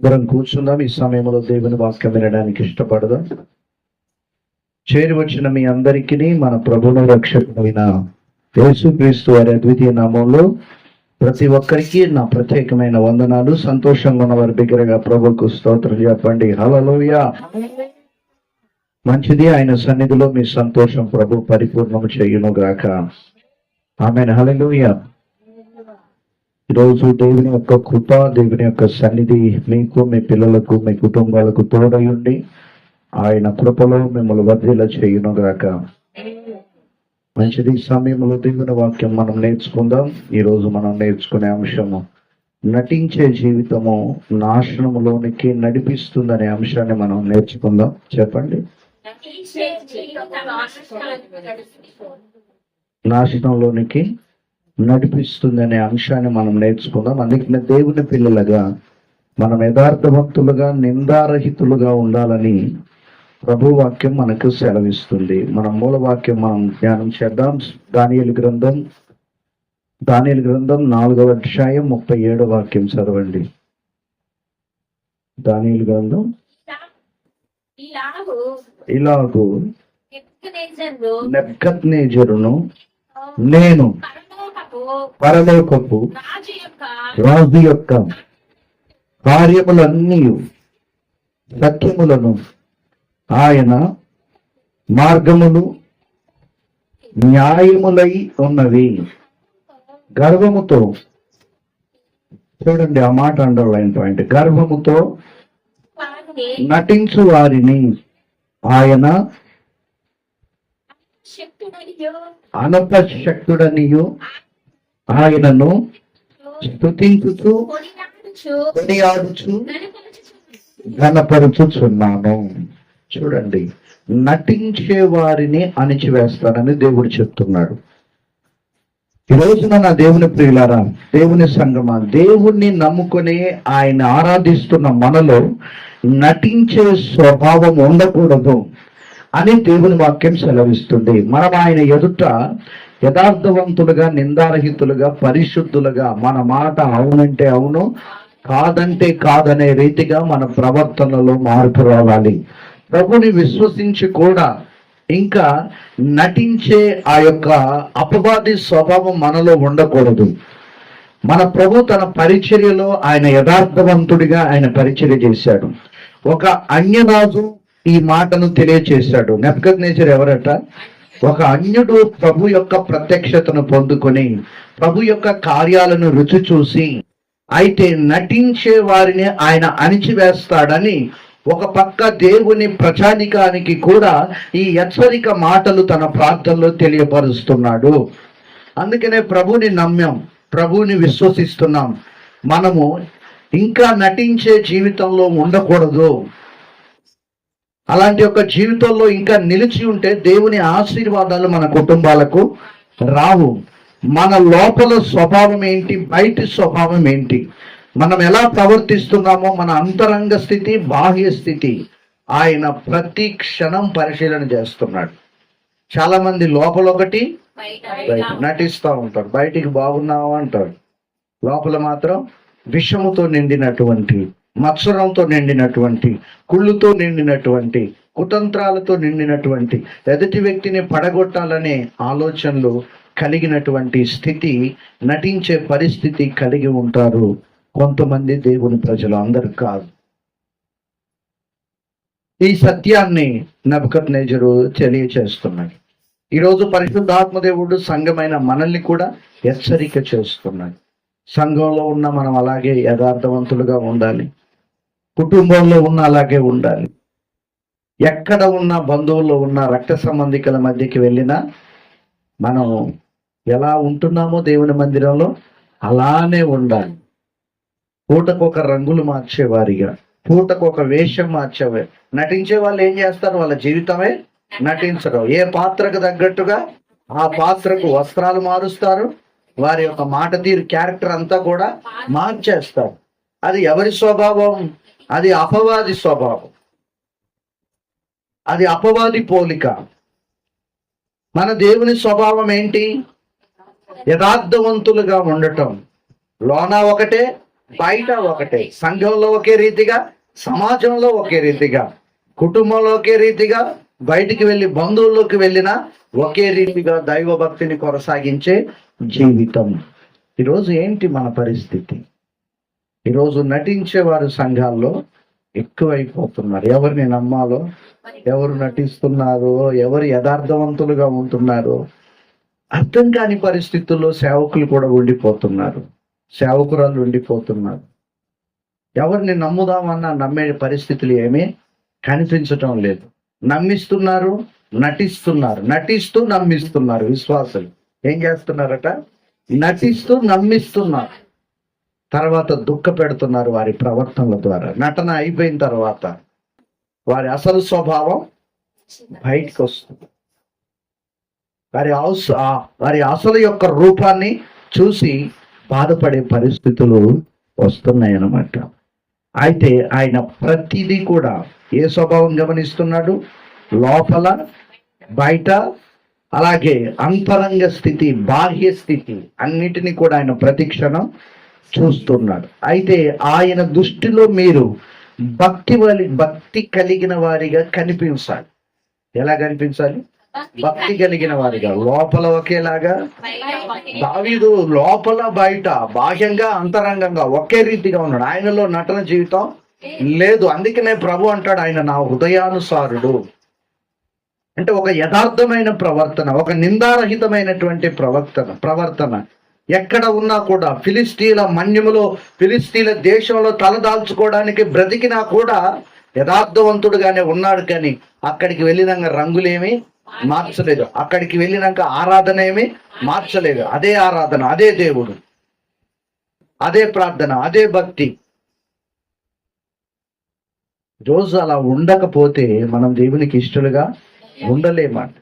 అందరం కూర్చుందాం. ఈ సమయంలో దేవుని వాక్యం వినడానికి ఇష్టపడదాం. చేరి వచ్చిన మీ అందరికీ మన ప్రభువును రక్షకుడైన యేసుక్రీస్తు వారి అద్వితీయ నామంలో ప్రతి ఒక్కరికి నా ప్రత్యేకమైన వందనాలు. సంతోషంగా ఉన్న వారి బిగ్గరగా ప్రభువుకు స్తోత్రం చెప్పండి. హల్లెలూయా. మంచిది. ఆయన సన్నిధిలో మీ సంతోషం ప్రభు పరిపూర్ణము చేయును గాక. ఆమేన్. హల్లెలూయా. ఈరోజు దేవుని యొక్క కృప, దేవుని యొక్క సన్నిధి మీకు, మీ పిల్లలకు, మీ కుటుంబాలకు తోడయుండి ఆయన కృపలో మిమ్మల్ని వర్ధిల్ల చేయును గాక. మంచిది. సమయంలో దేవుని వాక్యం మనం నేర్చుకుందాం. ఈరోజు మనం నేర్చుకునే అంశము నటించే జీవితము నాశనములోనికి నడిపిస్తుందనే అంశాన్ని మనం నేర్చుకుందాం. చెప్పండి. నాశనంలోనికి నడిపిస్తుందనే అంశాన్ని మనం నేర్చుకుందాం. అందుకనే దేవుని పిల్లలుగా మనం యథార్థవంతులుగా, నిందారహితులుగా ఉండాలని ప్రభు వాక్యం మనకు సెలవిస్తుంది. మన మూల వాక్యం మనం ధ్యానం చేద్దాం. దానియేలు గ్రంథం 4వ అధ్యాయం 37వ వాక్యం చదవండి. దానియేలు గ్రంథం ఇలాగు నెబుకద్నెజరును నేను పరలోకపు రాజు యొక్క కార్యములన్నీ సత్యములను ఆయన మార్గములు న్యాయములై ఉన్నవి. గర్వముతో, చూడండి ఆ మాట అండర్లైన్ పాయింట్, గర్వముతో నటించు వారిని ఆయన అనపశక్తుడనియు ఆయనను స్తుతించుచు కొనియాడుచు ఘనపరుచుచున్నాను. చూడండి, నటించే వారిని అణిచివేస్తానని దేవుడు చెప్తున్నాడు. ఈ రోజున నా దేవుని ప్రియులారా, దేవుని సంగమా, దేవుణ్ణి నమ్ముకుని ఆయన ఆరాధిస్తున్న మనలో నటించే స్వభావం ఉండకూడదు అని దేవుని వాక్యం సెలవిస్తుంది. మనం ఆయన ఎదుట యథార్థవంతులుగా, నిందారహితులుగా, పరిశుద్ధులుగా, మన మాట అవునంటే అవును, కాదంటే కాదనే రీతిగా మన ప్రవర్తనలో మార్పు రావాలి. ప్రభుని విశ్వసించి కూడా ఇంకా నటించే ఆ యొక్క అపవాది స్వభావం మనలో ఉండకూడదు. మన ప్రభు తన పరిచర్యలో ఆయన యథార్థవంతుడిగా ఆయన పరిచర్య చేశాడు. ఒక అన్యరాజు ఈ మాటను తెలియచేశాడు. నెబుకద్నెజరు ఎవరట? ఒక అన్యుడు ప్రభు యొక్క ప్రత్యక్షతను పొందుకొని ప్రభు యొక్క కార్యాలను రుచి చూసి అయితే నటించే వారిని ఆయన అణిచివేస్తాడని ఒక పక్క దేవుని ప్రజానికానికి కూడా ఈ హెచ్చరిక మాటలు తన ప్రార్థనలో తెలియపరుస్తున్నాడు. అందుకనే ప్రభుని నమ్మాం, ప్రభుని విశ్వసిస్తున్నాం. మనము ఇంకా నటించే జీవితంలో ఉండకూడదు. అలాంటి ఒక జీవితంలో ఇంకా నిలిచి ఉంటే దేవుని ఆశీర్వాదాలు మన కుటుంబాలకు రావు. మన లోపల స్వభావం ఏంటి, బయటి స్వభావం ఏంటి, మనం ఎలా ప్రవర్తిస్తున్నామో, మన అంతరంగ స్థితి, బాహ్య స్థితి ఆయన ప్రతి క్షణం పరిశీలన చేస్తున్నాడు. చాలా మంది లోపల ఒకటి, బయట నటిస్తూ ఉంటారు. బయటికి బాగున్నావు అంటారు, లోపల మాత్రం విషముతో నిండినటువంటి, మత్సరంతో నిండినటువంటి, కుళ్ళుతో నిండినటువంటి, కుతంత్రాలతో నిండినటువంటి, ఎదుటి వ్యక్తిని పడగొట్టాలనే ఆలోచనలు కలిగినటువంటి స్థితి, నటించే పరిస్థితి కలిగి ఉంటారు కొంతమంది దేవుని ప్రజలు, అందరు కాదు. ఈ సత్యాన్ని నెబుకద్నెజరు తెలియచేస్తున్నాడు. ఈరోజు పరిశుద్ధాత్మదేవుడు సంఘమైన మనల్ని కూడా హెచ్చరిక చేస్తున్నాడు. సంఘంలో ఉన్న మనం అలాగే యథార్థవంతులుగా ఉండాలి. కుటుంబంలో ఉన్న అలాగే ఉండాలి. ఎక్కడ ఉన్న, బంధువుల్లో ఉన్న, రక్త సంబంధికుల మధ్యకి వెళ్ళినా మనం ఎలా ఉంటున్నామో దేవుని మందిరంలో అలానే ఉండాలి. పూటకొక రంగులు మార్చేవారిగా, పూటకొక వేషం మార్చేవారు. నటించే వాళ్ళు ఏం చేస్తారు? వాళ్ళ జీవితమే నటించడం. ఏ పాత్రకు తగ్గట్టుగా ఆ పాత్రకు వస్త్రాలు మారుస్తారు. వారి యొక్క మాట తీరు, క్యారెక్టర్ అంతా కూడా మార్చేస్తారు. అది ఎవరి స్వభావం? అది అపవాది స్వభావం, అది అపవాది పోలిక. మన దేవుని స్వభావం ఏంటి? యథార్థవంతులుగా ఉండటం. లోన ఒకటే, బయట ఒకటే, సంఘంలో ఒకే రీతిగా, సమాజంలో ఒకే రీతిగా, కుటుంబంలో ఒకే రీతిగా, బయటికి వెళ్ళి బంధువుల్లోకి వెళ్ళినా ఒకే రీతిగా దైవ భక్తిని కొనసాగించే జీవితం. ఈరోజు ఏంటి మన పరిస్థితి? ఈరోజు నటించేవారు సంఘాల్లో ఎక్కువైపోతున్నారు. ఎవరిని నమ్మాలో, ఎవరు నటిస్తున్నారో, ఎవరు యథార్థవంతులుగా ఉంటున్నారో అర్థం కాని పరిస్థితుల్లో సేవకులు కూడా ఉండిపోతున్నారు, సేవకురాలు ఉండిపోతున్నారు. ఎవరిని నమ్ముదామన్నా నమ్మే పరిస్థితులు ఏమీ కనిపించటం లేదు. నమ్మిస్తున్నారు, నటిస్తున్నారు, నటిస్తూ నమ్మిస్తున్నారు. విశ్వాసులు ఏం చేస్తున్నారట? నటిస్తూ నమ్మిస్తున్నారు. తర్వాత దుఃఖ పెడుతున్నారు వారి ప్రవర్తనల ద్వారా. నటన అయిపోయిన తర్వాత వారి అసలు స్వభావం బయటకు వస్తుంది. వారి అసలు యొక్క రూపాన్ని చూసి బాధపడే పరిస్థితులు వస్తున్నాయి అన్నమాట. అయితే ఆయన ప్రతిదీ కూడా ఏ స్వభావం గమనిస్తున్నాడు? లోపల, బయట, అలాగే అంతరంగ స్థితి, బాహ్య స్థితి అన్నిటినీ కూడా ఆయన ప్రతిక్షణం చూస్తున్నాడు. అయితే ఆయన దృష్టిలో మీరు భక్తి కలిగిన వారిగా కనిపించాలి. ఎలా కనిపించాలి? భక్తి కలిగిన వారిగా. లోపల ఒకేలాగా, దావీదు లోపల బయట, బాహ్యంగా అంతరంగంగా ఒకే రీతిగా ఉన్నాడు. ఆయనలో నటన జీవితం లేదు. అందుకనే ప్రభు అంటాడు, ఆయన నా హృదయానుసారుడు. అంటే ఒక యథార్థమైన ప్రవర్తన, ఒక నిందారహితమైనటువంటి ప్రవర్తన ఎక్కడ ఉన్నా కూడా, ఫిలిస్తీన్ల మన్యములో, ఫిలిస్తీన్ల దేశంలో తలదాల్చుకోవడానికి బ్రతికినా కూడా యథార్థవంతుడుగానే ఉన్నాడు. కానీ అక్కడికి వెళ్ళినాక రంగులేమి మార్చలేదు, అక్కడికి వెళ్ళినాక ఆరాధన ఏమి మార్చలేదు. అదే ఆరాధన, అదే దేవుడు, అదే ప్రార్థన, అదే భక్తి. రోజు అలా ఉండకపోతే మనం దేవునికి ఇష్టలుగా ఉండలేమాట.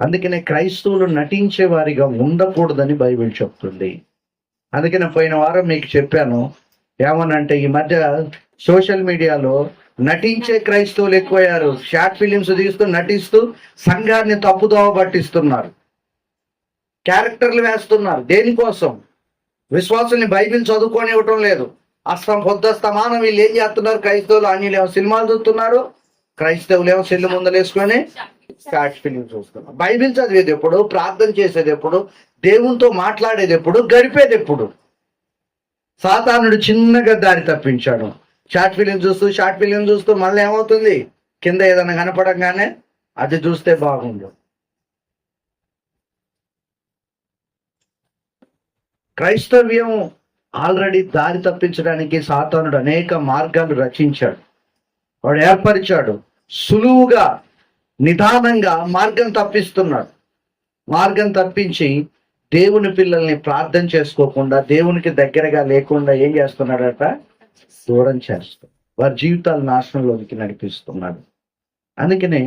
అందుకనే క్రైస్తవులు నటించే వారిగా ఉండకూడదని బైబిల్ చెప్తుంది. అందుకనే పోయిన వారం మీకు చెప్పాను ఏమనంటే, ఈ మధ్య సోషల్ మీడియాలో నటించే క్రైస్తవులు ఎక్కువయ్యారు. షార్ట్ ఫిలిమ్స్ తీస్తూ నటిస్తూ సంఘాన్ని తప్పుదోవ పట్టిస్తున్నారు, క్యారెక్టర్లు వేస్తున్నారు. దేనికోసం? విశ్వాసుల్ని బైబిల్ చదువుకొని ఇవ్వటం లేదు. పొద్దుస్తమానం వీళ్ళు ఏం చేస్తున్నారు? క్రైస్తవులు అన్యులేమో సినిమాలు చూస్తున్నారు, క్రైస్తవులేమో సెల్లు ముందలేసుకొని షార్ట్ ఫిలిం చూస్తున్నారు. బైబిల్ చదివేది ఎప్పుడు? ప్రార్థన చేసేది ఎప్పుడు? దేవునితో మాట్లాడేది ఎప్పుడు? గడిపేది ఎప్పుడు? సాతానుడు చిన్నగా దారి తప్పించాడు. షార్ట్ ఫిలిం చూస్తూ మళ్ళీ ఏమవుతుంది? కింద ఏదైనా కనపడంగానే అది చూస్తే బాగుండు. క్రైస్తవ్యం ఆల్రెడీ దారి తప్పించడానికి సాతానుడు అనేక మార్గాలు రచించాడు, వాడు ఏర్పరిచాడు. సులువుగా, నిదానంగా మార్గం తప్పిస్తున్నాడు. మార్గం తప్పించి దేవుని పిల్లల్ని ప్రార్థన చేసుకోకుండా, దేవునికి దగ్గరగా లేకుండా ఏం చేస్తున్నాడట? దూరం చేస్తాడు. వారి జీవితాలు నాశనంలోనికి నడిపిస్తున్నాడు. అందుకనే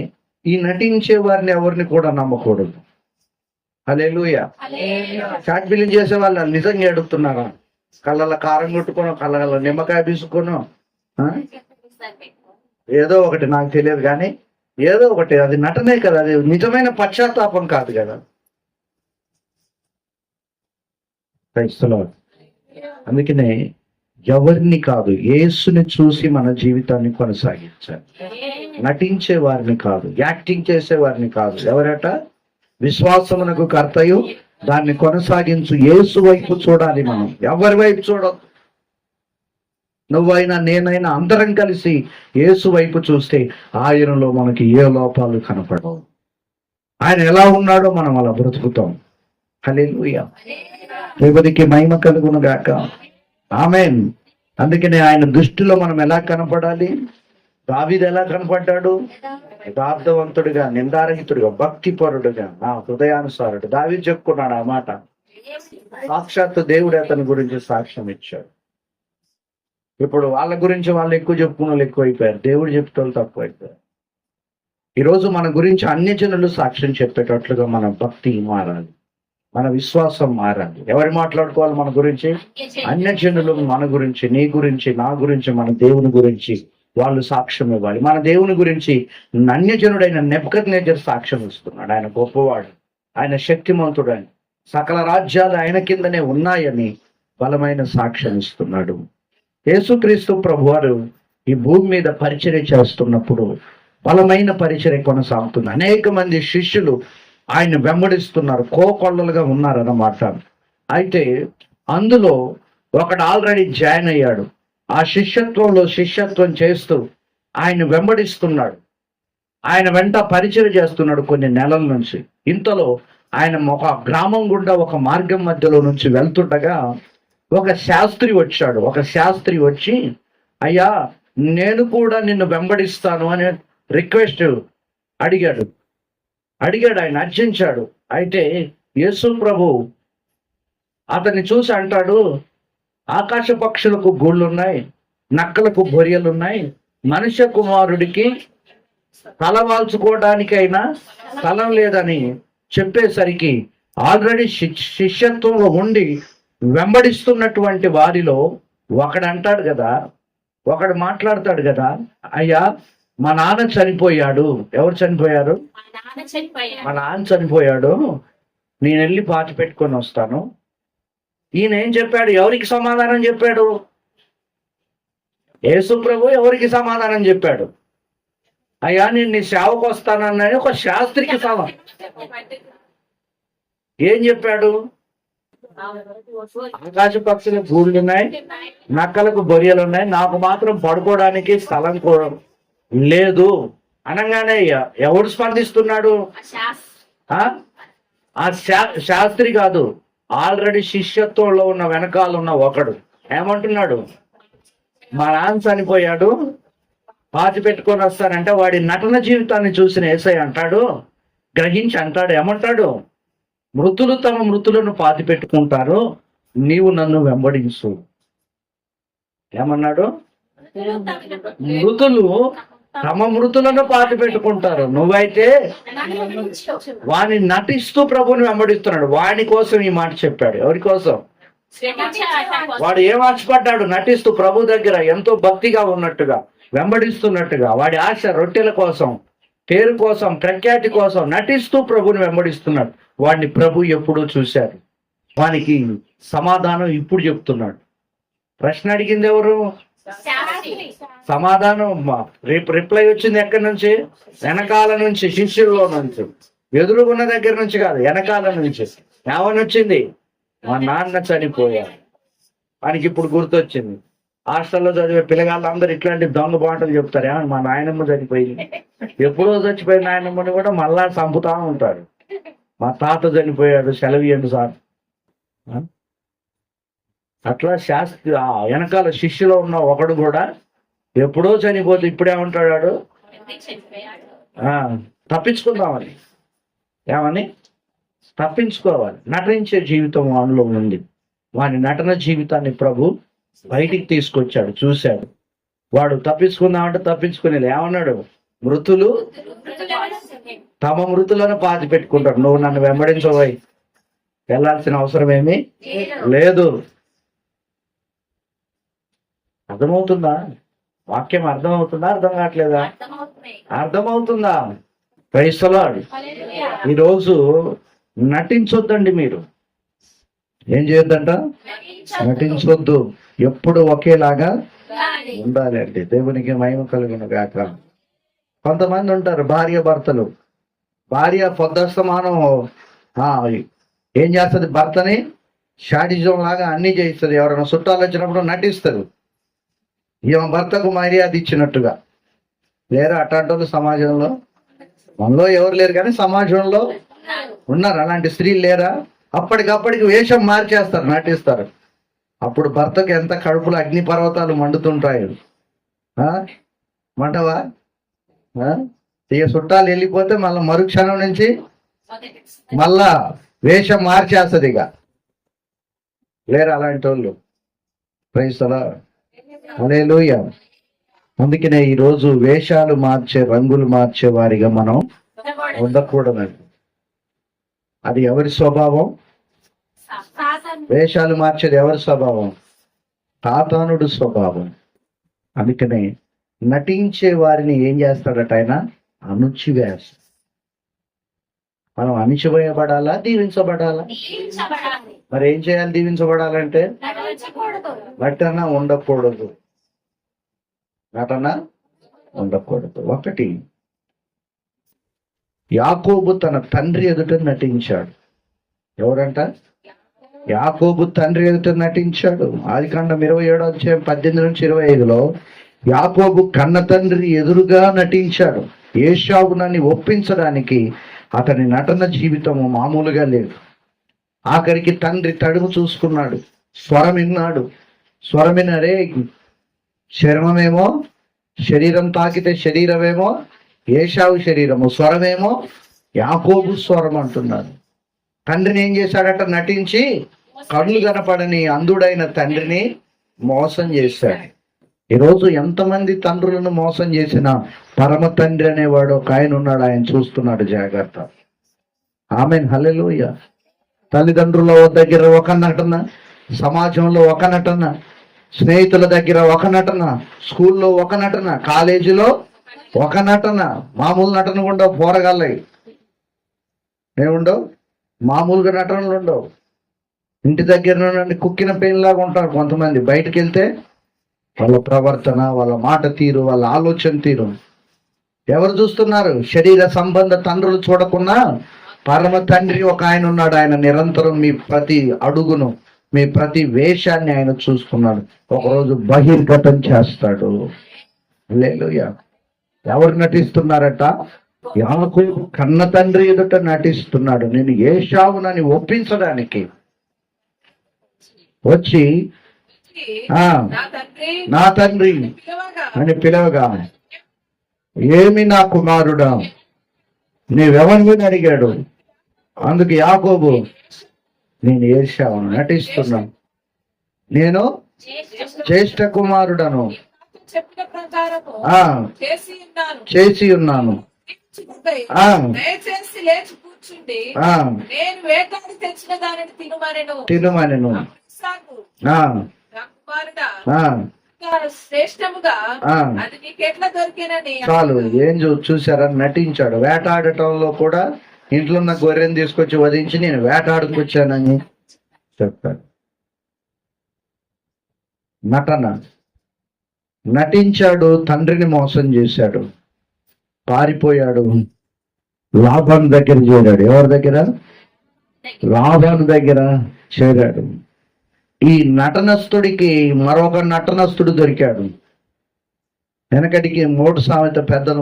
ఈ నటించే వారిని ఎవరిని కూడా నమ్మకూడదు. హల్లెలూయా. షార్ట్ ఫిలిం చేసే వాళ్ళు నిజంగా ఎడుతున్నారా? కళ్ళ కారం కొట్టుకోను, కళ్ళ నిమ్మకాయ పీసుకోను, ఏదో ఒకటి, నాకు తెలియదు కానీ ఏదో ఒకటి. అది నటనే కదా, అది నిజమైన పశ్చాత్తాపం కాదు కదా. అందుకనే ఎవరిని కాదు, యేసుని చూసి మన జీవితాన్ని కొనసాగించాలి. నటించే వారిని కాదు, యాక్టింగ్ చేసే వారిని కాదు. ఎవరట? విశ్వాసమునకు కర్తయు దాన్ని కొనసాగించు యేసు వైపు చూడాలి. మనం ఎవరి వైపు చూడొద్దు. నువ్వైనా నేనైనా అందరం కలిసి యేసు వైపు చూస్తే ఆయనలో మనకి ఏ లోపాలు కనపడవు. ఆయన ఎలా ఉన్నాడో మనం అలా బ్రతుకుతాం. హల్లెలూయా. దేవునికి మహిమ కలుగును గాక. ఆమేన్. అందుకనే ఆయన దృష్టిలో మనం ఎలా కనపడాలి? దావీదు ఎలా కనపడ్డాడు? యథార్థవంతుడిగా, నిందారహితుడిగా, భక్తిపరుడుగా, నా హృదయానుసారుడు. దావీదు చెప్పుకున్నాడు ఆ మాట. సాక్షాత్తు దేవుడు అతని గురించి సాక్ష్యం ఇచ్చాడు. ఇప్పుడు వాళ్ళ గురించి వాళ్ళు ఎక్కువ చెప్పుకున్న వాళ్ళు ఎక్కువైపోయారు, దేవుడు చెప్పేటోళ్ళు తక్కువైపోయారు. ఈరోజు మన గురించి అన్ని జనులు సాక్ష్యం చెప్పేటట్లుగా మన భక్తి మారాలి, మన విశ్వాసం మారాలి. ఎవరు మాట్లాడుకోవాలి మన గురించి? అన్య జనులు మన గురించి, నీ గురించి, నా గురించి, మన దేవుని గురించి వాళ్ళు సాక్ష్యం ఇవ్వాలి. మన దేవుని గురించి అన్యజనుడైన నెబుకద్నెజర్ సాక్ష్యం ఇస్తున్నాడు. ఆయన గొప్పవాడు, ఆయన శక్తిమంతుడని, సకల రాజ్యాలు ఆయన కిందనే ఉన్నాయని బలమైన సాక్ష్యం ఇస్తున్నాడు. యేసుక్రీస్తు ప్రభువారు ఈ భూమి మీద పరిచర్య చేస్తున్నప్పుడు బలమైన పరిచర్య కొనసాగుతుంది. అనేక మంది శిష్యులు ఆయన వెంబడిస్తున్నారు, కోకొల్లలుగా ఉన్నారన్నమాట. అయితే అందులో ఒకడు ఆల్రెడీ జాయిన్ అయ్యాడు. ఆ శిష్యత్వం చేస్తూ ఆయన వెంబడిస్తున్నాడు. ఆయన వెంట పరిచయం చేస్తున్నాడు కొన్ని నెలల నుంచి. ఇంతలో ఆయన ఒక గ్రామం గుండా ఒక మార్గం మధ్యలో నుంచి వెళ్తుండగా ఒక శాస్త్రి వచ్చాడు. ఒక శాస్త్రి వచ్చి, అయ్యా నేను కూడా నిన్ను వెంబడిస్తాను అని రిక్వెస్ట్ అడిగాడు. ఆయన అర్జించాడు. అయితే యేసు ప్రభు అతన్ని చూసి అంటాడు, ఆకాశ పక్షులకు గూళ్ళున్నాయి, నక్కలకు బొరియలున్నాయి, మనుష్య కుమారుడికి తలవాల్చుకోవడానికైనా స్థలం లేదని చెప్పేసరికి ఆల్రెడీ శిష్యత్వంలో ఉండి వెంబడిస్తున్నటువంటి వారిలో ఒకడు మాట్లాడతాడు కదా, అయ్యా మా నాన్న చనిపోయాడు. ఎవరు చనిపోయారు? మా నాన్న చనిపోయాడు, నేను వెళ్ళి పాతి పెట్టుకొని వస్తాను. ఈయన ఏం చెప్పాడు? ఎవరికి సమాధానం చెప్పాడు? యేసు ప్రభు ఎవరికి సమాధానం చెప్పాడు? అయ్యా నేను నీ సేవకు వస్తానన్నాడు ఒక శాస్త్రికి ఏం చెప్పాడు? ఆకాశ పక్షులకు గూళ్ళు ఉన్నాయి, నక్కలకు బొరియలు ఉన్నాయి, నాకు మాత్రం పడుకోవడానికి స్థలం కూడా లేదు అనగానే ఎవడు స్పందిస్తున్నాడు? ఆ శాస్త్రి కాదు, ఆల్రెడీ శిష్యత్వంలో ఉన్న వెనకాల ఉన్న ఒకడు ఏమంటున్నాడు? మా నాన్న చనిపోయాడు, పాతి పెట్టుకొని వస్తానంటే వాడి నటన జీవితాన్ని చూసిన యేసయ్య అంటాడు, గ్రహించి అంటాడు, ఏమంటాడు? మృతులు తమ మృతులను పాతి పెట్టుకుంటారు, నీవు నన్ను వెంబడించు. ఏమన్నాడు? మృతులు తమ మృతులను పాతి పెట్టుకుంటారు, నువ్వైతే వాడిని నటిస్తూ ప్రభుని వెంబడిస్తున్నాడు. వాడి కోసం ఈ మాట చెప్పాడు. ఎవరి కోసం? వాడు ఏం ఆశపడ్డాడు? నటిస్తూ ప్రభు దగ్గర ఎంతో భక్తిగా ఉన్నట్టుగా, వెంబడిస్తున్నట్టుగా, వాడి ఆశ రొట్టెల కోసం, పేరు కోసం, ప్రఖ్యాతి కోసం నటిస్తూ ప్రభుని వెంబడిస్తున్నాడు. వాడిని ప్రభు ఎప్పుడూ చూశారు. వానికి సమాధానం ఇప్పుడు చెప్తున్నాడు. ప్రశ్న అడిగింది ఎవరు? సమాధానం రిప్లై వచ్చింది ఎక్కడి నుంచి? వెనకాల నుంచి, శిష్యుల్లో నుంచి, ఎదురుగున్న దగ్గర నుంచి కాదు, వెనకాల నుంచి. ఏమని వచ్చింది? మా నాన్న చనిపోయాడు. వానికి ఇప్పుడు గుర్తొచ్చింది. హాస్టల్లో చదివే పిల్లగాళ్ళందరూ ఇట్లాంటి దొంగ బాటలు చెప్తారు. ఏమన్నా మా నాయనమ్మ చనిపోయింది, ఎప్పుడో చచ్చిపోయిన నాయనమ్మని కూడా మళ్ళా చంపుతా ఉంటాడు. మా తాత చనిపోయాడు, సెలవు ఇవ్వండి సార్. అట్లా వెనకాల శిష్యులో ఉన్న ఒకడు కూడా ఎప్పుడో చనిపోతే ఇప్పుడేమంటాడు? తప్పించుకుందామని. ఏమని? తప్పించుకోవాలి. నటించే జీవితం వానిలో ఉంది. వాని నటన జీవితాన్ని ప్రభు బయటికి తీసుకొచ్చాడు, చూశాడు. వాడు తప్పించుకుందామంటే తప్పించుకునేది. ఏమన్నాడు? మృతులు తమ మృతులను పాతి పెట్టుకుంటారు, నువ్వు నన్ను వెంబడించబోయి వెళ్ళాల్సిన అవసరం ఏమీ లేదు. అర్థమవుతుందా? వాక్యం అర్థమవుతుందా? అర్థం కావట్లేదా? అర్థమవుతుందా? Praise the Lord. ఈరోజు నటించొద్దండి. మీరు ఏం చేయొద్దంట? నటించొద్దు. ఎప్పుడు ఒకేలాగా ఉండాలి అండి. దేవునికి మహిమ కలుగును గాక. కొంతమంది ఉంటారు భార్య భర్తలు. భార్య పొద్దస్తమానం ఏం చేస్తుంది? భర్తని షాడిజం లాగా అన్ని చేయిస్తుంది. ఎవరైనా చుట్టాలు వచ్చినప్పుడు నటిస్తారు. ఈమె భర్తకు మర్యాద ఇచ్చినట్టుగా. లేరా అట్లాంటి సమాజంలో? మనలో ఎవరు లేరు కానీ సమాజంలో ఉన్నారు అలాంటి స్త్రీలు. లేరా? అప్పటికప్పటికి వేషం మార్చేస్తారు, నటిస్తారు. అప్పుడు భర్తకు ఎంత కడుపులో అగ్ని పర్వతాలు మండుతుంటాయి. మంటవా? ఇక చుట్టాలు వెళ్ళిపోతే మళ్ళీ మరుక్షణం నుంచి మళ్ళా వేషం మార్చేస్తుంది. ఇక లేరు అలాంటి వాళ్ళు. Praise the Lord. హల్లెలూయా. అందుకనే ఈరోజు వేషాలు మార్చే, రంగులు మార్చే వారిగా మనం ఉండకూడదండి. అది ఎవరి స్వభావం? వేషాలు మార్చేది ఎవరి స్వభావం? సాతానుడు స్వభావం. అందుకనే నటించే వారిని ఏం చేస్తాడట ఆయన? అణుచివేస్తాడు. మనం అణిచివేయబడాలా, దీవించబడాలా? దీవించబడాలి. మరి ఏం చేయాలి దీవించబడాలంటే? నటించకూడదు. నటన ఉండకూడదు. నటన ఉండకూడదు. ఒకటి, యాకోబు తన తండ్రి ఎదుట నటించాడు. ఎవరంట? యాకోబు తండ్రి ఎదుట నటించాడు. ఆదికాండం 27:18-25 యాకోబు కన్న తండ్రి ఎదురుగా నటించాడు. ఏశావునని ఒప్పించడానికి అతని నటన జీవితము మామూలుగా లేదు. ఆఖరికి తండ్రి తడుము చూసుకున్నాడు, స్వరం విన్నాడు. స్వరం వినరే, చర్మమేమో శరీరం తాకితే శరీరమేమో ఏశావు శరీరము, స్వరమేమో యాకోబు స్వరం అంటున్నాడు. తండ్రిని ఏం చేశాడట? నటించి కళ్ళు కనపడని అంధుడైన తండ్రిని మోసం చేశాడు. ఈరోజు ఎంతమంది తండ్రులను మోసం చేసిన పరమ తండ్రి అనేవాడు ఒక ఆయన ఉన్నాడు. ఆయన చూస్తున్నాడు, జాగ్రత్త. ఆమేన్, హల్లెలూయా. తల్లిదండ్రుల దగ్గర ఒక నటన, సమాజంలో ఒక నటన, స్నేహితుల దగ్గర ఒక నటన, స్కూల్లో ఒక నటన, కాలేజీలో ఒక నటన. మామూలు నటన ఉండవు, పోరగాళ్ళవి ఏముండవు, మామూలుగా నటనలు ఉండవు. ఇంటి దగ్గర నుండి కుక్కిన పెయిన్లాగా ఉంటారు కొంతమంది. బయటకు వెళ్తే వాళ్ళ ప్రవర్తన, వాళ్ళ మాట తీరు, వాళ్ళ ఆలోచన తీరు ఎవరు చూస్తున్నారు? శరీర సంబంధ తండ్రులు చూడకుండా పరమ తండ్రి ఒక ఆయన ఉన్నాడు. ఆయన నిరంతరం మీ ప్రతి అడుగును, మీ ప్రతి వేషాన్ని ఆయన చూస్తున్నాడు. ఒకరోజు బహిర్గతం చేస్తాడు. హల్లెలూయా. ఎవరు నటిస్తున్నారట? యాకోబు కన్న తండ్రి ఎదుట నటిస్తున్నాడు. నేను ఏశావునని ఒప్పించడానికి వచ్చి నా తండ్రి అని పిలవగా, ఏమి నా కుమారుడా, నీవెవరిని అడిగాడు? అందుకు యాకోబు, నేను ఏశావును, నటిస్తున్నాను, నేను జ్యేష్ఠ కుమారుడను, చేసి ఉన్నాను. దయచేసి లేచి కూర్చుండి నేను వేటాడి తెచ్చిన దానిని తినుమనెను. శ్రేష్టముగా అది నీకెట్లా దొరికినని. చాలు, ఏం చూసారా? నటించాడు. వేటాడటంలో కూడా ఇంట్లో ఉన్న గొర్రెని తీసుకొచ్చి వధించి నేను వేటాడుకొచ్చానని చెప్పాడు. నటన. నటించాడు, తండ్రిని మోసం చేశాడు, పారిపోయాడు, లాభం దగ్గర చేరాడు. ఎవరి దగ్గర? లాభం దగ్గర చేరాడు. ఈ నటనస్తుడికి మరొక నటనస్తుడు దొరికాడు. వెనకటికి 3 సామెత పెద్దలు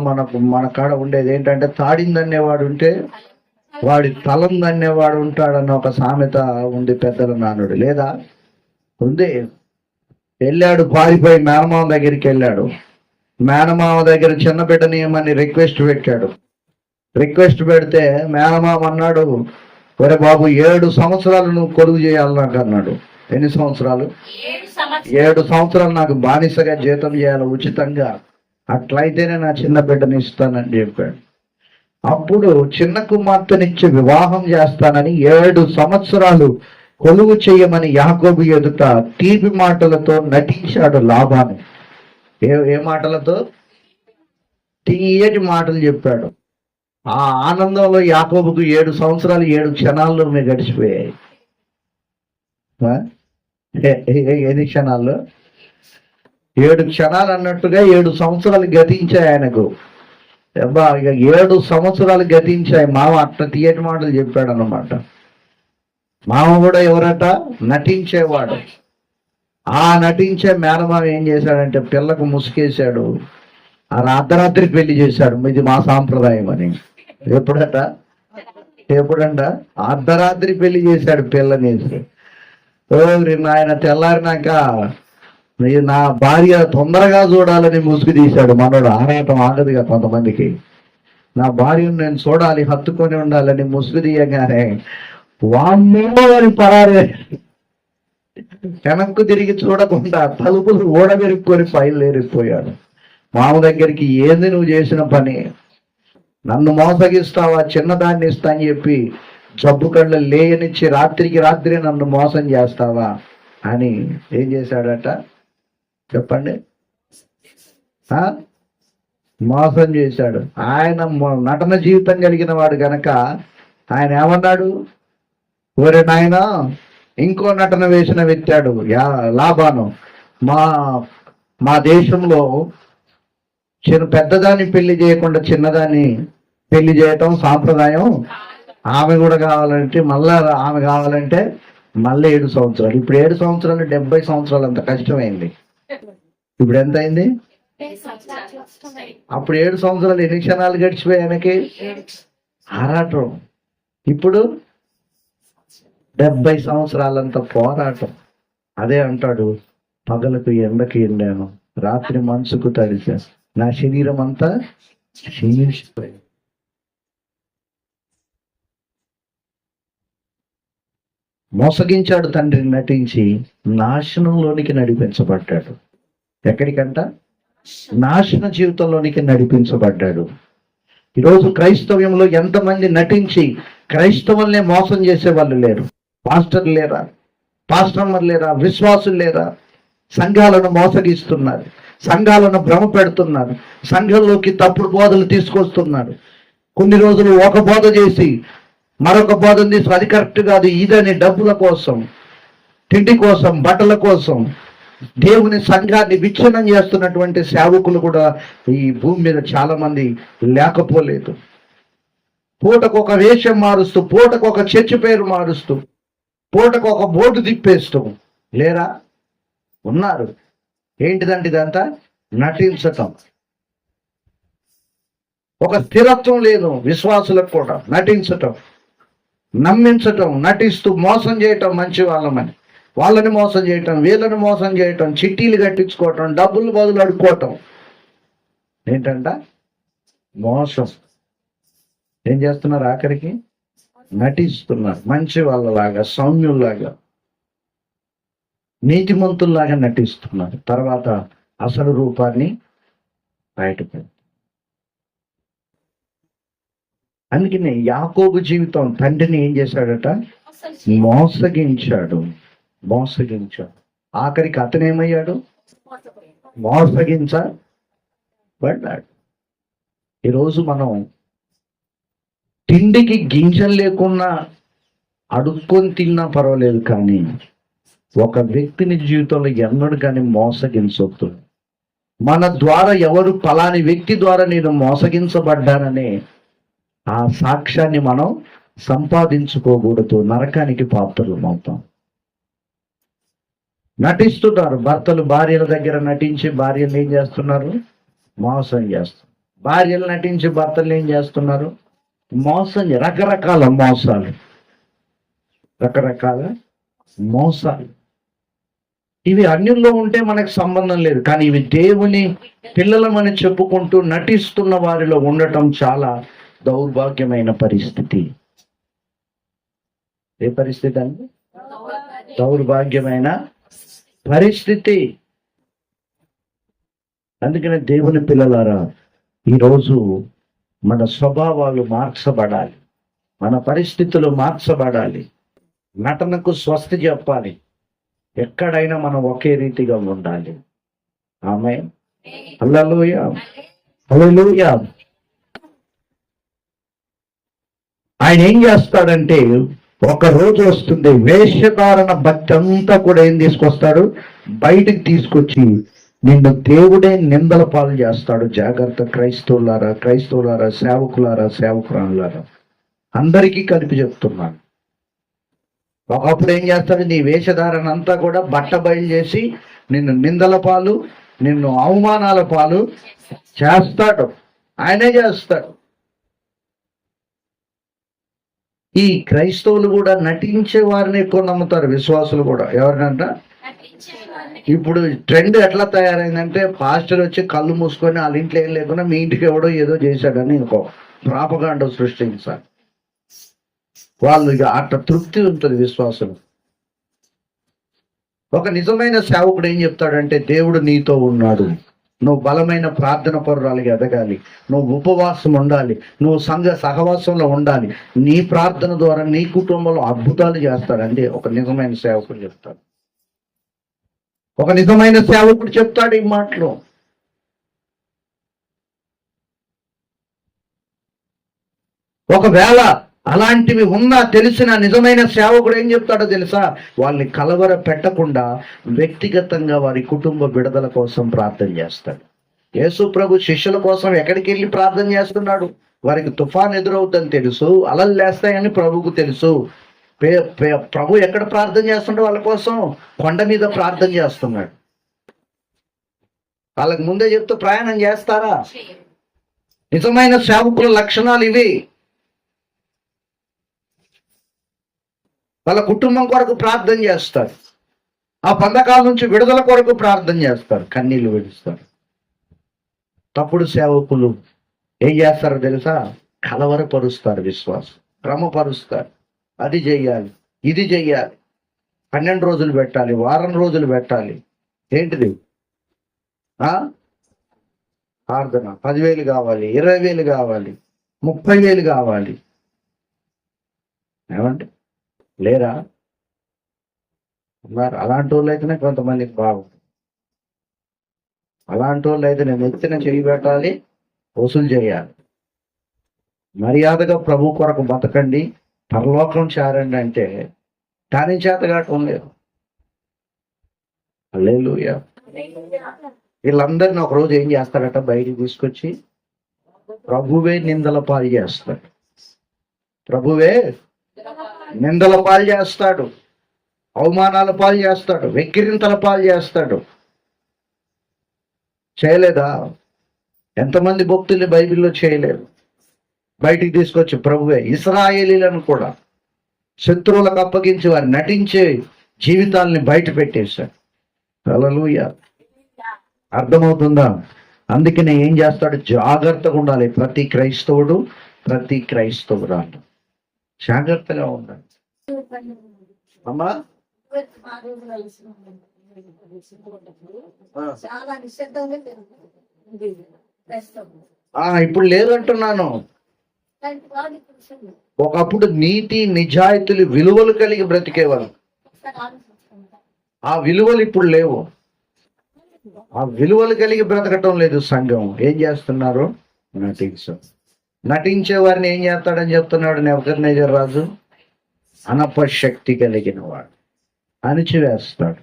మన కాడ ఉండేది ఏంటంటే, తాడిందనేవాడు ఉంటే వాడి తలం దన్నేవాడు ఉంటాడన్న ఒక సామెత ఉంది పెద్దల నానుడు. లేదా ఉంది. వెళ్ళాడు, పారిపోయి మేనమామ దగ్గరికి వెళ్ళాడు. మేనమామ దగ్గర చిన్న బిడ్డని ఏమని రిక్వెస్ట్ పెట్టాడు. రిక్వెస్ట్ పెడితే మేనమామ అన్నాడు, ఒరే బాబు 7 సంవత్సరాలు నువ్వు కొలువు చేయాలి నాకు అన్నాడు. ఎన్ని సంవత్సరాలు? 7 సంవత్సరాలు నాకు బానిసగా జీతం చేయాలి ఉచితంగా, అట్లయితేనే నా చిన్న బిడ్డని ఇస్తానని చెప్పాడు. అప్పుడు చిన్న కుమార్తెనిచ్చి వివాహం చేస్తానని 7 సంవత్సరాలు కొలువు చేయమని యాకోబు ఎదుట తీపి మాటలతో నటించాడు లాభాన్ని. ఏ మాటలతో? తీయటి మాటలు చెప్పాడు. ఆ ఆనందంలో యాకోబుకు 7 సంవత్సరాలు 7 క్షణాల్లో మీరు గడిచిపోయాయి. ఎన్ని క్షణాల్లో? 7 క్షణాలు అన్నట్టుగా 7 సంవత్సరాలు గతించాయి ఆయనకు. అబ్బా, ఇక 7 సంవత్సరాలు గతించాయి. మామ అట్లా తీయటి మాటలు చెప్పాడు అన్నమాట. మామ కూడా ఎవరట? నటించేవాడు. ఆ నటించే మేనమామ ఏం చేశాడంటే పిల్లకు ముసుకేశాడు. ఆ అర్ధరాత్రి పెళ్లి చేశాడు. ఇది మా సాంప్రదాయం అని. ఎప్పుడంట? అర్ధరాత్రి పెళ్లి చేశాడు పిల్లనేసి. ఆయన తెల్లారినాక నా భార్య తొందరగా చూడాలని ముసుగు తీశాడు మనోడు. ఆరాటం ఆగదుగా కొంతమందికి. నా భార్యను నేను చూడాలి, హత్తుకొని ఉండాలని ముసుగు తీయగానే వామ్మో అని పరారే. వెనక్కు తిరిగి చూడకుండా తలుపులు ఓడబెరుక్కొని బయలుదేరిపోయాడు. మామ దగ్గరికి, ఏంది నువ్వు చేసిన పని? నన్ను మోసగిస్తావా? చిన్నదాన్ని ఇస్తా అని చెప్పి జబ్బు కళ్ళు లేయనిచ్చి రాత్రికి రాత్రి నన్ను మోసం చేస్తావా అని ఏం చేశాడట చెప్పండి? మోసం చేశాడు. ఆయన నటన జీవితం కలిగిన వాడు గనక ఆయన ఏమన్నాడు? ఒరే నాయన, ఇంకో నటన వేసిన వెత్తాడు లాబాను. మా మా దేశంలో పెద్దదాన్ని పెళ్లి చేయకుండా చిన్నదాన్ని పెళ్లి చేయటం సాంప్రదాయం. ఆమె కూడా కావాలంటే ఆమె కావాలంటే మళ్ళీ 7 సంవత్సరాలు. ఇప్పుడు 7 సంవత్సరాలు 70 సంవత్సరాలు అంత కష్టమైంది. ఇప్పుడు ఎంత అయింది? అప్పుడు 7 సంవత్సరాలు ఎన్ని క్షణాలు గడిచిపోయి ఆయనకి ఆరాటం. ఇప్పుడు 70 సంవత్సరాలంత పోరాటం. అదే అంటాడు, పగలకు ఎండకి ఎండాను, రాత్రి మనసుకు తడిశాను, నా శరీరం అంతా క్షీణించిపోయింది. మోసగించాడు తండ్రిని నటించి, నాశనంలోనికి నడిపించబడ్డాడు. ఎక్కడికంట? నాశన జీవితంలోనికి నడిపించబడ్డాడు. ఈరోజు క్రైస్తవ్యంలో ఎంతమంది నటించి క్రైస్తవుల్నే మోసం చేసే వాళ్ళు లేరు. పాస్టర్లు లేరా? పాస్టర్లు లేరా? విశ్వాసులు లేరా? సంఘాలను మోసగిస్తున్నారు, సంఘాలను భ్రమ పెడుతున్నారు, సంఘంలోకి తప్పుడు బోధలు తీసుకొస్తున్నారు. కొన్ని రోజులు ఒక బోధ చేసి మరొక బోధన తీసుకు, అది కరెక్ట్ కాదు ఇదని డబ్బుల కోసం, తిండి కోసం, బట్టల కోసం దేవుని సంఘాన్ని విచ్ఛిన్నం చేస్తున్నటువంటి సేవకులు కూడా ఈ భూమి మీద చాలా మంది లేకపోలేదు. పూటకు ఒక వేషం మారుస్తూ, పూటకు ఒక చర్చి పేరు మారుస్తూ, పూటకు ఒక బోర్డు తిప్పేస్తూ లేరా? ఉన్నారు. ఏంటిదంటే ఇదంతా నటించటం. ఒక స్థిరత్వం లేదు విశ్వాసులకు కూడా. నటించటం, నమ్మించటం, నటిస్తూ మోసం చేయటం, మంచి వాళ్ళమని వాళ్ళని మోసం చేయటం, వీళ్ళని మోసం చేయటం, చిట్టీలు కట్టించుకోవటం, డబ్బులు బదులు అడుక్కోవటం. ఏంటంట? మోసం. ఏం చేస్తున్నారు? ఆఖరికి నటిస్తున్నారు. మంచి వాళ్ళలాగా, సౌమ్యుల్లాగా, నీతిమంతుల్లాగా నటిస్తున్నారు. తర్వాత అసలు రూపాన్ని బయటపెడతారు. అందుకనే యాకోబు జీవితం తండ్రిని ఏం చేశాడట? మోసగించాడు. ఆఖరికి అతనేమయ్యాడు? మోసగించబడ్డాడు. ఈరోజు మనం తిండికి గింజలు లేకున్నా అడుక్కొని తిన్నా పర్వాలేదు, కానీ ఒక వ్యక్తిని జీవితంలో ఎన్నడూ కానీ మోసగించొద్దు. మన ద్వారా ఎవరు ఫలాని వ్యక్తి ద్వారా నేను మోసగించబడ్డాననే ఆ సాక్ష్యాన్ని మనం సంపాదించుకోకూడదు. నరకానికి పాత్రలం అవుతాం. నటిస్తున్నారు. భర్తలు భార్యల దగ్గర నటించి భార్యలు ఏం చేస్తున్నారు? మోసం చేస్తారు. భార్యలు నటించి భర్తలు ఏం చేస్తున్నారు? మోసం. రకరకాల మోసాలు. ఇవి అన్యుల్లో ఉంటే మనకు సంబంధం లేదు, కానీ ఇవి దేవుని పిల్లలమని చెప్పుకుంటూ నటిస్తున్న వారిలో ఉండటం చాలా దౌర్భాగ్యమైన పరిస్థితి. ఏ పరిస్థితి అండి? దౌర్భాగ్యమైన పరిస్థితి. అందుకనే దేవుని పిల్లలారా, ఈరోజు మన స్వభావాలు మార్చబడాలి, మన పరిస్థితులు మార్చబడాలి, నటనకు స్వస్తి చెప్పాలి. ఎక్కడైనా మనం ఒకే రీతిగా ఉండాలి. ఆమేన్. హల్లెలూయా, హల్లెలూయా. ఆయన ఏం చేస్తాడంటే, ఒక రోజు వస్తుంది, వేషధారణ భక్తి అంతా కూడా ఏం తీసుకొస్తాడు? బయటికి తీసుకొచ్చి నిన్ను దేవుడే నిందల పాలు చేస్తాడు. జాగ్రత్త క్రైస్తవులారా, సేవకురాలారా, అందరికీ కలిపి చెప్తున్నాను. ఒకప్పుడు ఏం చేస్తాడు? నీ వేషధారణ అంతా కూడా బట్ట బయలు చేసి నిన్ను నిందల పాలు, నిన్ను అవమానాల పాలు చేస్తాడు. ఆయనే చేస్తాడు. ఈ క్రైస్తవులు కూడా నటించే వారిని ఎక్కువ నమ్ముతారు. విశ్వాసులు కూడా ఎవరినంట? ఇప్పుడు ట్రెండ్ ఎట్లా తయారైందంటే, పాస్టర్ వచ్చి కళ్ళు మూసుకొని వాళ్ళ ఇంట్లో ఏం లేకుండా మీ ఇంటికి ఎవడో ఏదో చేశాడని ఇంకో ప్రాపగాండ సృష్టించాలి. వాళ్ళు ఇక అట్లా తృప్తి ఉంటుంది విశ్వాసులు. ఒక నిజమైన సేవకుడు ఏం చెప్తాడంటే, దేవుడు నీతో ఉన్నాడు, నువ్వు బలమైన ప్రార్థన పరురాలిగా ఎదగాలి, నువ్వు ఉపవాసం ఉండాలి, నువ్వు సంఘ సహవాసంలో ఉండాలి, నీ ప్రార్థన ద్వారా నీ కుటుంబంలో అద్భుతాలు చేస్తాడండి ఒక నిజమైన సేవకుడు చెప్తాడు. ఒక నిజమైన సేవకుడు చెప్తాడు ఈ మాటలు. ఒకవేళ అలాంటివి ఉన్నా తెలిసిన నిజమైన సేవకుడు ఏం చెప్తాడో తెలుసా? వాళ్ళని కలవర పెట్టకుండా వ్యక్తిగతంగా వారి కుటుంబ విడుదల కోసం ప్రార్థన చేస్తాడు. యేసు ప్రభు శిష్యుల కోసం ఎక్కడికి వెళ్ళి ప్రార్థన చేస్తున్నాడు? వారికి తుఫాన్ ఎదురవుతుందని తెలుసు, అలలు లేస్తాయని ప్రభువుకు తెలుసు. ప్రభు ఎక్కడ ప్రార్థన చేస్తున్నాడు? వాళ్ళ కోసం కొండ మీద ప్రార్థన చేస్తున్నాడు. వాళ్ళకి ముందే చెప్తూ ప్రయాణం చేస్తారా? నిజమైన సేవకుల లక్షణాలు ఇవి. వాళ్ళ కుటుంబం కొరకు ప్రార్థన చేస్తారు, ఆ బంధకాల నుంచి విడుదల కొరకు ప్రార్థన చేస్తారు, కన్నీళ్లు విడుస్తారు. తప్పుడు సేవకులు ఏం చేస్తారో తెలుసా? కలవరపరుస్తారు విశ్వాసం, క్రమపరుస్తారు. అది చెయ్యాలి, ఇది చెయ్యాలి, 12 రోజులు పెట్టాలి, వారం రోజులు పెట్టాలి. ఏంటిది? ప్రార్థన 10,000 కావాలి, 20,000 కావాలి, 30,000 కావాలి. ఏమంటే లేరా? ఉన్నారు. అలాంటి వాళ్ళు అయితేనే కొంతమందికి బాగుంటుంది. అలాంటి వాళ్ళు అయితే నేను ఎత్తిన చెయ్యి పెట్టాలి, వసూలు చేయాలి. మర్యాదగా ప్రభు కొరకు బతకండి, పరలోకం చేరండి అంటే దాని చేత కావటం లేదు. హల్లెలూయా. వీళ్ళందరినీ ఒకరోజు ఏం చేస్తాడట? బయటికి తీసుకొచ్చి ప్రభువే నిందల పాలు చేస్తాడు. ప్రభువే నిందల పాలు చేస్తాడు, అవమానాల పాలు చేస్తాడు, వెక్కిరింతల పాలు చేస్తాడు. చేయలేదా? ఎంతమంది భక్తుల్ని బైబిల్లో చేయలేదు? బయటికి తీసుకొచ్చి ప్రభువే ఇశ్రాయేలీలను కూడా శత్రువులకు అప్పగించి వారు నటించే జీవితాలని బయట పెట్టేశాడు. హల్లెలూయా. అర్థమవుతుందా? అందుకనే ఏం చేస్తాడు? జాగ్రత్తగా ఉండాలి ప్రతి క్రైస్తవుడు, ప్రతి క్రైస్తవురాలు. జాగ్రత్తగా ఉండాలి. అమ్మా ఇప్పుడు లేదు అంటున్నాను. ఒకప్పుడు నీతి నిజాయితీలు విలువలు కలిగి బ్రతికేవారు. ఆ విలువలు ఇప్పుడు లేవు. ఆ విలువలు కలిగి బ్రతకటం లేదు సంఘం. ఏం చేస్తున్నారు? నటించే వారిని ఏం చేస్తాడని చెప్తున్నాడు నెబుకద్నెజర్ రాజు? అనపశక్తి కలిగిన వాడు అణిచివేస్తాడు.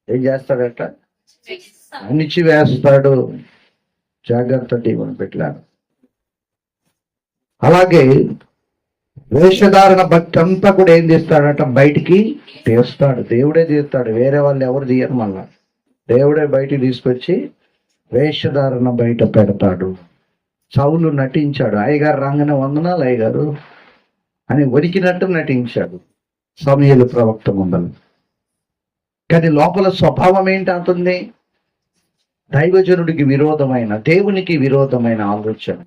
ఏం చేస్తాడట? అణిచివేస్తాడు. జాగ్రత్త దేవుని పెట్టారు. అలాగే వేషధారణ భక్తి అంతా కూడా ఏం చేస్తాడట? బయటికి తీస్తాడు. దేవుడే తీస్తాడు, వేరే వాళ్ళు ఎవరు తీయరు. మళ్ళా దేవుడే బయటికి తీసుకొచ్చి వేషధారణ బయట పెడతాడు. సౌలు నటించాడు. అయ్యగారు రాగానే వందనాలు అయ్యగారు అని వరికినట్టు నటించాడు సమూయేలు ప్రవక్త ముందర. కానీ లోపల స్వభావం ఏంటి అంటుంది? దైవజనుడికి విరోధమైన, దేవునికి విరోధమైన ఆలోచన.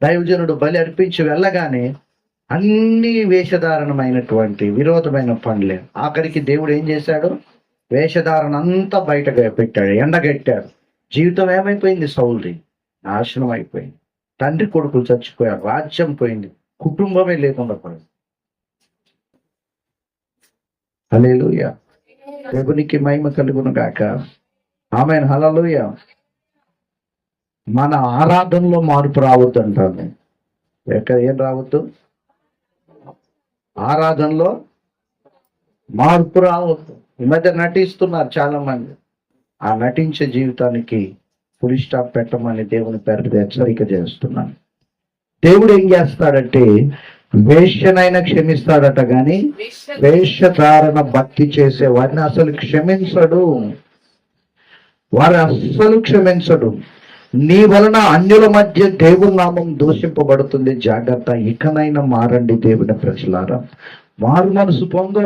దైవజనుడు బలి అర్పించి వెళ్ళగానే అన్ని వేషధారణమైనటువంటి విరోధమైన పనులే. ఆఖరికి దేవుడు ఏం చేశాడు? వేషధారణ అంతా బయటగా పెట్టాడు, ఎండగట్టాడు. జీవితం ఏమైపోయింది? సౌలుది నాశనం అయిపోయింది. తండ్రి కొడుకులు చచ్చిపోయారు, రాజ్యం పోయింది, కుటుంబమే లేకుండా పోయింది. హల్లెలూయా. దేవునికి మహిమ కలుగును గాక. ఆమేన్. హల్లెలూయా. మన ఆరాధనలో మార్పు రావద్దు అంటాను. ఎక్కడ ఏం రావద్దు? ఆరాధనలో మార్పు రావద్దు. ఈ మధ్య నటిస్తున్నారు చాలా మంది. ఆ నటించే జీవితానికి ఫుల్ స్టాప్ పెట్టమని దేవుని పేరు హెచ్చరిక చేస్తున్నాను. దేవుడు ఏం చేస్తాడంటే వేష్యనైనా క్షమిస్తాడట, కానీ వేషధారణ భక్తి చేసే వారిని అసలు క్షమించడు. వారు అస్సలు క్షమించడు. నీ వలన అన్యుల మధ్య దేవుని నామం దూషింపబడుతుంది. జాగ్రత్త. ఇకనైనా మారండి దేవుని ప్రజలారా. మారు మనసు పొందో.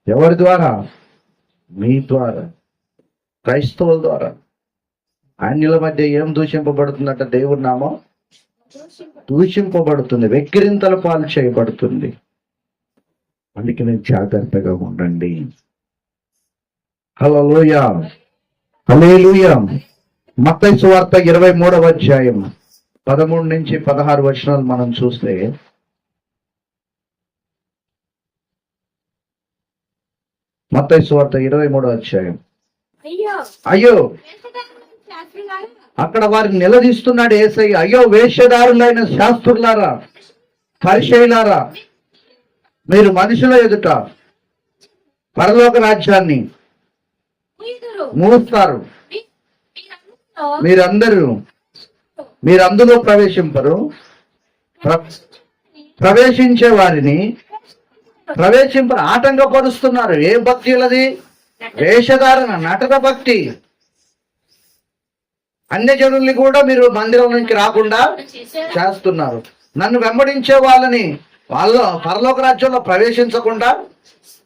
ఎవరి ద్వారా? మీ ద్వారా, క్రైస్తవుల ద్వారా. అన్యుల మధ్య ఏం దూషింపబడుతుందట? దేవుని నామం దూషింపబడుతుంది, వెక్కిరింతల పాలు చేయబడుతుంది. అందుకని జాగ్రత్తగా ఉండండి. హల్లెలూయా. హల్లెలూయా. మత్తయి సువార్త 23వ అధ్యాయం 13 నుంచి 16 వచనాలు మనం చూస్తే, మత్తయి సువార్త 23వ అధ్యాయం. అయ్యో, అక్కడ వారిని నిలదీస్తున్నాడు యేసయ్య. అయ్యో వేషధారులైన శాస్త్రులారా, పరిచయులారా, మీరు మనుషుల ఎదుట పరలోక రాజ్యాన్ని వీధులు మూస్తారు. మీరందరూ మీరు అందులో ప్రవేశింపరు. ప్రవేశించే వారిని ఆటంకపరుస్తున్నారు. ఏ భక్తి అది? వేషధారణ, నటన భక్తి. అన్య జనుల్ని కూడా మీరు మందిరం నుంచి రాకుండా చేస్తున్నారు. నన్ను వెంబడించే వాళ్ళని వాళ్ళ పరలోక రాజ్యంలో ప్రవేశించకుండా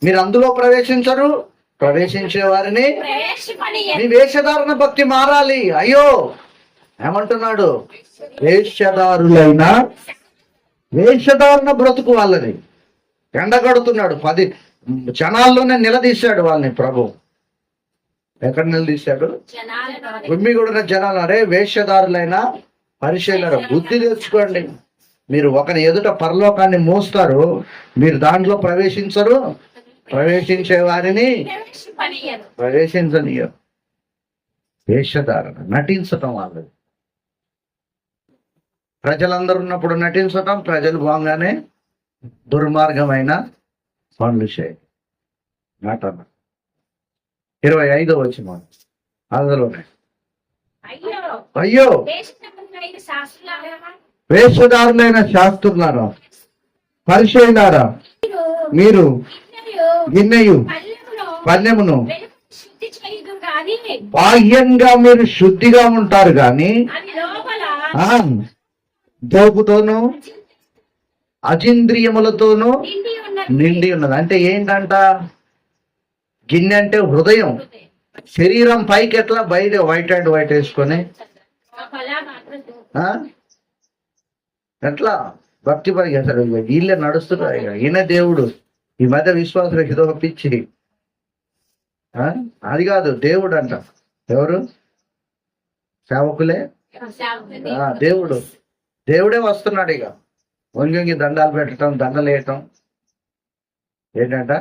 మీరు అందులో ప్రవేశించరు. ప్రవేశించే వారిని మీ వేషధారణ భక్తి మారాలి. అయ్యో ఏమంటున్నాడు? వేషధారణ బ్రతుకు వాళ్ళని ఎండగడుతున్నాడు. 10 జనాల్లోనే నిలదీశాడు వాళ్ళని ప్రభు. ఎక్కడ నిలదీశాడు? గుమ్మిగూడిన జనాలు. అరే వేషధారులైన పరిచయులారా, బుద్ధి తెచ్చుకోండి. మీరు ఒకని ఎదుట పరలోకాన్ని మోస్తారు, మీరు దాంట్లో ప్రవేశించరు. ప్రవేశించే వారిని ప్రవేశించనీయరు. వేషధారణ, నటించటం వాళ్ళది. ప్రజలందరూ ఉన్నప్పుడు నటించటం, ప్రజలు బాగానే దుర్మార్గమైన పనులు చేయాలి. నటన. 25వ వచనం అందులోనే, అయ్యో వేషధారులైన శాస్త్రులారా, పరిచయులారా, మీరు గిన్నెయు పన్నెమును బాహ్యంగా మీరు శుద్ధిగా ఉంటారు కానీ దోపుతోనూ అజింద్రియములతోనూ నిండి ఉన్నది. అంటే ఏంటంట? గిన్నె అంటే హృదయం. శరీరం పైకి ఎట్లా, బయట వైట్ అండ్ వైట్ వేసుకొని ఎట్లా భక్తి పని అసలు వీళ్ళే నడుస్తున్నారు. ఈయన దేవుడు. ఈ మధ్య విశ్వాసులకు ఇదొక పిచ్చి. అది కాదు దేవుడు అంట. ఎవరు? సేవకులే. దేవుడు. దేవుడే వస్తున్నాడు. ఇక వంగి దండాలు పెట్టడం, దండలు వేయటం ఏంటంట?